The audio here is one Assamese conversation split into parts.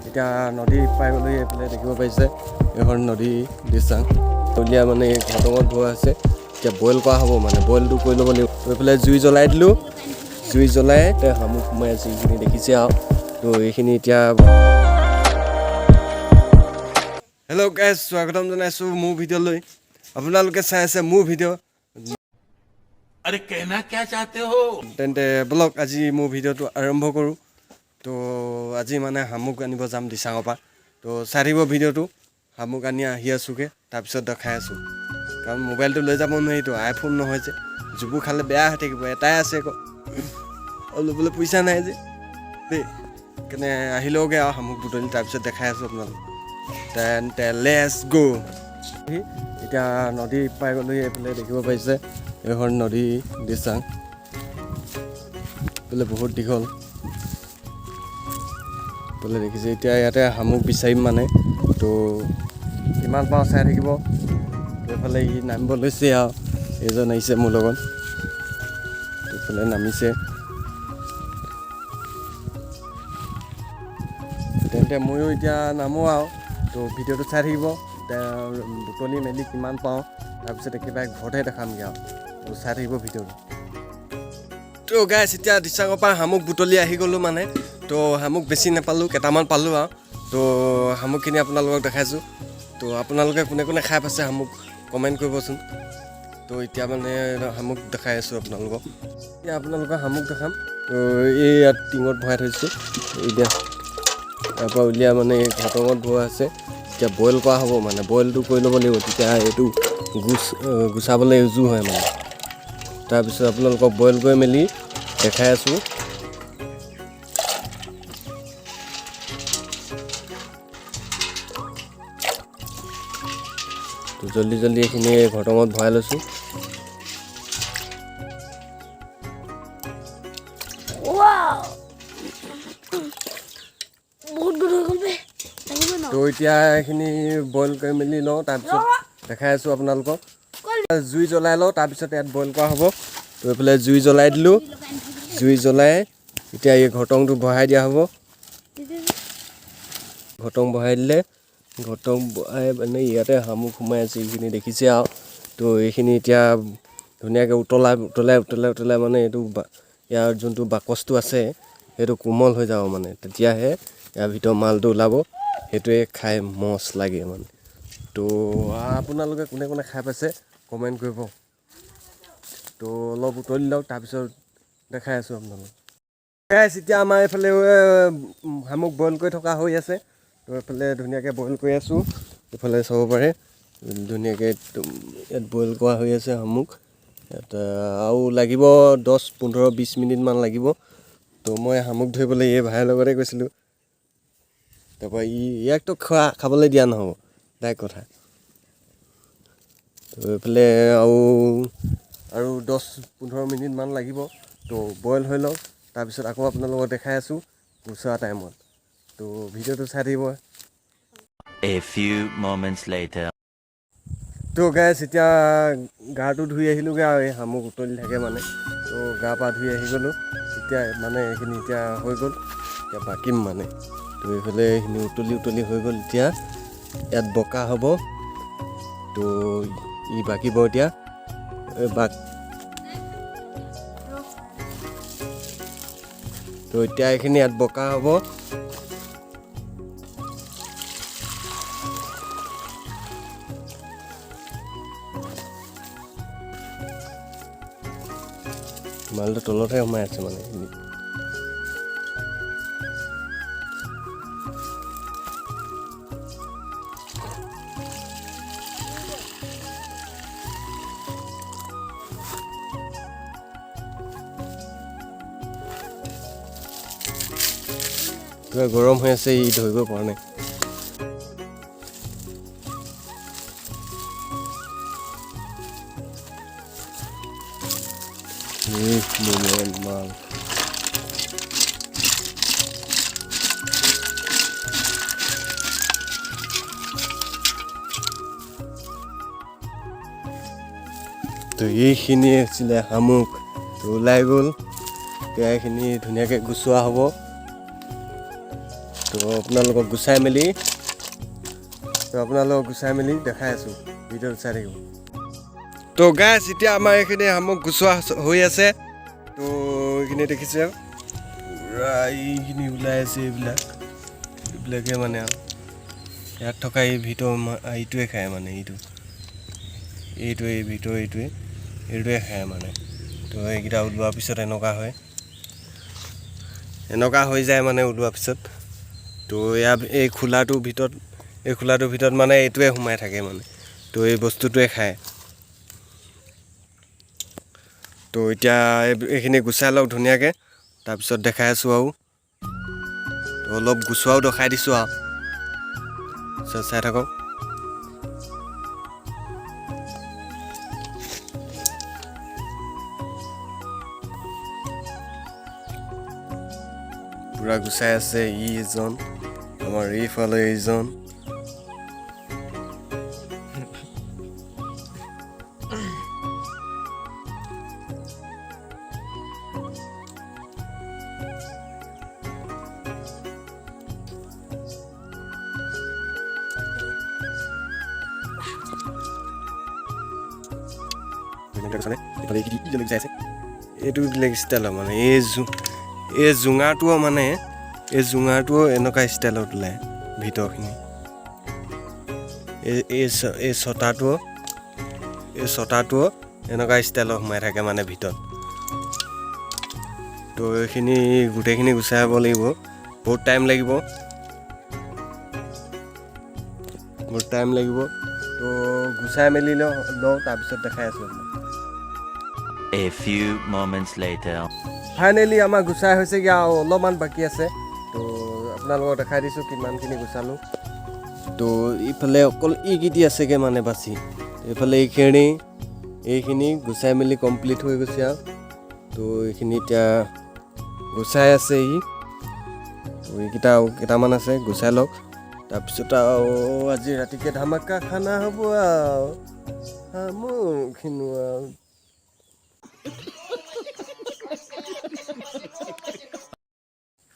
এতিয়া নদী পাই গ'লো। এইফালে দেখিব পাইছে এখন নদী দিচাং উলিয়াই মানে ঘটঙত ভৰোৱা আছে। এতিয়া বইল কৰা হ'ব, মানে বইলটো কৰি ল'ব লাগিব। এইফালে জুই জ্বলাই দিলোঁ, জুই জ্বলাই এতিয়া শামুক সোমাই আছে, এইখিনি দেখিছে আৰু। তো এইখিনি এতিয়া হেল্ল' গাইজ, স্বাগতম জনাইছোঁ মোৰ ভিডিঅ'লৈ। আপোনালোকে চাই আছে মোৰ ভিডিঅ'। अरे कहना क्या चाहते हो? তেন্তে ব'লক আজি মোৰ ভিডিঅ'টো আৰম্ভ কৰোঁ। তো আজি মানে শামুক আনিব যাম দিচাঙৰ পৰা। তো চাই থাকিব ভিডিঅ'টো। শামুক আনি আহি আছোঁগৈ, তাৰপিছত দেখাই আছোঁ। কাৰণ মোবাইলটো লৈ যাব নোৱাৰিতো, আইফোন নহয় যে, জুবু খালে বেয়া হৈ থাকিব। এটাই আছে আকৌ, আৰু ল'বলৈ পইচা নাই যে দেই। সেইকাৰণে আহি লওঁগৈ আৰু শামুক বুটলি, তাৰপিছত দেখাই আছোঁ আপোনালোক। তেন্তে লেটছ গ'। এতিয়া নদী পাই গ'লো। এইফালে দেখিব পাইছে এইখন নদী দিচাং। এইফালে বহুত দীঘল, এইফালে দেখিছে। এতিয়া ইয়াতে শামুক বিচাৰিম মানে। তো কিমান পাওঁ চাই থাকিব। এইফালে ই নামিব লৈছে আৰু এইজন আহিছে মোৰ লগত, এইফালে নামিছে। তেন্তে ময়ো এতিয়া নামো আৰু। তো ভিডিঅ'টো চাই থাকিব। বুটলি মেলি কিমান পাওঁ, তাৰপিছত একেবাৰে ঘৰতে দেখামগৈ আৰু। তো চাই থাকিব ভিডিঅ'টো। তো গাইছ, এতিয়া দিচাঙৰ পৰা শামুক বুটলি আহি গ'লোঁ মানে। তো শামুক বেছি নাপালোঁ, কেইটামান পালোঁ আৰু। তো শামুকখিনি আপোনালোকক দেখাইছোঁ। তো আপোনালোকে কোনে কোনে খাই পাইছে শামুক কমেণ্ট কৰিবচোন। তো এতিয়া মানে শামুক দেখাই আছোঁ আপোনালোকক। এতিয়া আপোনালোকক শামুক দেখাম। তো এই ইয়াত টিঙত ভৰাই থৈছোঁ। এতিয়া ইয়াৰ পৰা উলিয়াই মানে ঘটঙত ভৰোৱা আছে। এতিয়া বইল কৰা হ'ব, মানে বইলটো কৰি ল'ব লাগিব। তেতিয়া এইটো গুচাবলৈ উজু হয় মানে। তাৰপিছত আপোনালোকক বইল কৰি মেলি দেখাই আছোঁ। তো জল্দি জল্দি এইখিনি ঘটঙত ভৰাই লৈছোঁ। তো এতিয়া এইখিনি বইল কৰি মেলি লওঁ, তাৰপিছত দেখাই আছোঁ আপোনালোকক। জুই জ্বলাই লওঁ, তাৰপিছত ইয়াত বইল কৰা হ'ব। তো এইফালে জুই জ্বলাই দিলোঁ, জুই জ্বলাই এতিয়া এই ঘটংটো বহাই দিয়া হ'ব। ঘটং বহাই দিলে, ঘটং বহাই মানে ইয়াতে শামুক সোমাই আছে, এইখিনি দেখিছে আৰু। তো এইখিনি এতিয়া ধুনীয়াকৈ উতলাই মানে এইটো ইয়াৰ যোনটো বাকচটো আছে সেইটো কোমল হৈ যাব মানে। তেতিয়াহে ইয়াৰ ভিতৰৰ মালটো ওলাব, সেইটোৱে খাই মজ লাগে মানে। তো আপোনালোকে কোনে কোনে খাই পাইছে কমেণ্ট কৰিব। তো অলপ উতলি লওক, তাৰপিছত দেখাই আছোঁ আপোনালোকক। গাইছ, এতিয়া আমাৰ এইফালে শামুক বইল কৰি থকা হৈ আছে। তো এইফালে ধুনীয়াকৈ বইল কৰি আছোঁ, এইফালে চাব পাৰে ধুনীয়াকৈ ইয়াত বইল কৰা হৈ আছে শামুক। ইয়াত আৰু লাগিব 10-15-20 মিনিটমান লাগিব। তো মই শামুক ধৰিবলৈ এই ভাইৰ লগতে গৈছিলোঁ। তাৰপৰা ইয়াকতো খাবলৈ দিয়া নহ'ব, ডাইৰেক্ট কথা। তো এইফালে আৰু 10-15 মিনিটমান লাগিব। তো বইল হৈ লওক, তাৰপিছত আকৌ আপোনালোকক দেখাই আছোঁ গুচোৱা টাইমত। তো ভিডিঅ'টো চাই থাকিব। A few moments later. তো গাইছ, এতিয়া গাটো ধুই আহিলোঁগৈ আৰু। এই শামুক উতলি থাকে মানে। তো গা পা ধুই আহি গ'লোঁ। এতিয়া মানে এইখিনি এতিয়া হৈ গ'ল, এতিয়া বাকিম মানে। তো এইফালে এইখিনি উতলি হৈ গ'ল। এতিয়া ইয়াত বকা হ'ব। তো ই বাকিব এতিয়া। তো এতিয়া এইখিনি ইয়াত বকা হ'ব। মালটো তলতহে সোমাই আছে মানে এইখিনি। কিবা গৰম হৈ আছে, ই ধৰিব পৰা নাই। মাল তো এইখিনি আছিলে শামুক। তো ওলাই গ'ল, এতিয়া এইখিনি ধুনীয়াকৈ গুচোৱা হ'ব। তো আপোনালোকক গুচাই মেলি দেখাই আছোঁ ভিডিঅ'টো চাই থাকিব তো গাইছ এতিয়া আমাৰ এইখিনি শামুক গুচোৱা হৈ আছে তো এইখিনি দেখিছে পূৰা এইখিনি ওলাই আছে এইবিলাকে মানে আৰু ইয়াত থকা এই এইটোৱে খায় মানে এইটোৱে খায় মানে তো এইকেইটা ওলোৱাৰ পিছত এনেকুৱা হৈ যায় মানে ওলোৱাৰ পিছত তো এই খোলাটোৰ ভিতৰত মানে এইটোৱে সোমাই থাকে মানে তো এই বস্তুটোৱে খায় তো এতিয়া এইখিনি গুচাই লওক ধুনীয়াকৈ তাৰপিছত দেখাই আছোঁ আৰু তো অলপ গুচোৱাও দেখাই দিছোঁ আৰু চাই থাকক পূৰা গুচাই আছে এজন আমাৰ এইফালে এইজন এইটো বেলেগ ষ্টাইলৰ মানে এই জোঙাটোও এনেকুৱা ষ্টাইলত ওলায় ভিতৰখিনি এই ছটাটোও এনেকুৱা ষ্টাইলত সোমাই থাকে মানে ভিতৰত তো এইখিনি গোটেইখিনি গুচাই ল'ব লাগিব বহুত টাইম লাগিব তো গুচাই মেলি লওঁ তাৰপিছত দেখাই আছোঁ A few moments later. Finally আমাৰ গুচাই হৈছেগৈ আৰু অলপমান বাকী আছে তো আপোনালোকক দেখাই দিছোঁ কিমানখিনি গুচালোঁ তো ইফালে অকল এইকেইটি আছেগৈ মানে বাচি এইফালে এইখিনি গুচাই মেলি কমপ্লিট হৈ গৈছে আৰু তো এইখিনি এতিয়া গুচাই আছে তো এইকেইটা আৰু কেইটামান আছে গুচাই লওক তাৰপিছত আৰু আজি ৰাতিকৈ ধামাকা খানা হ'ব আৰু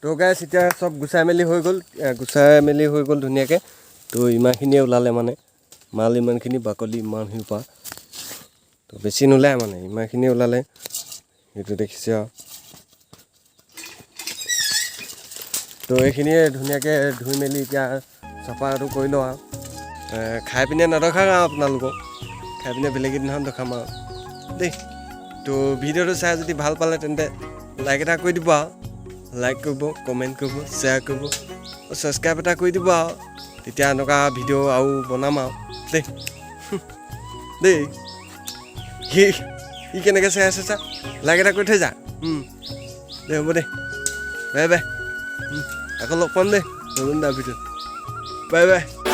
তো গাইছ এতিয়া চব গুচাই মেলি হৈ গ'ল ধুনীয়াকৈ তো ইমানখিনিয়ে ওলালে মানে মাল ইমানখিনি বাকলি ইমানখিনি পৰা তো বেছি নোলায় মানে ইমানখিনি ওলালে সেইটো দেখিছে আৰু তো এইখিনিয়ে ধুনীয়াকৈ ধুই মেলি এতিয়া চাফাটো কৰি লওঁ আৰু খাই পিনে নেদেখাম আৰু আপোনালোকক খাই পিনে বেলেগ এদিনাখন দেখাম আৰু দেই তো ভিডিঅ'টো চাই যদি ভাল পালে তেন্তে লাইক এটা কৰি দিব আৰু লাইক কৰিব কমেণ্ট কৰিব শ্বেয়াৰ কৰিব ছাবস্ক্ৰাইব এটা কৰি দিব আৰু তেতিয়া এনেকুৱা ভিডিঅ' আৰু বনাম আৰু দেই সি কেনেকৈ চাই আছে চা লাইক এটা কৰি থৈ যা দে হ'ব দে বাই বাই আকৌ লগ পাম দেই নতুন এটা ভিডিঅ' বাই বাই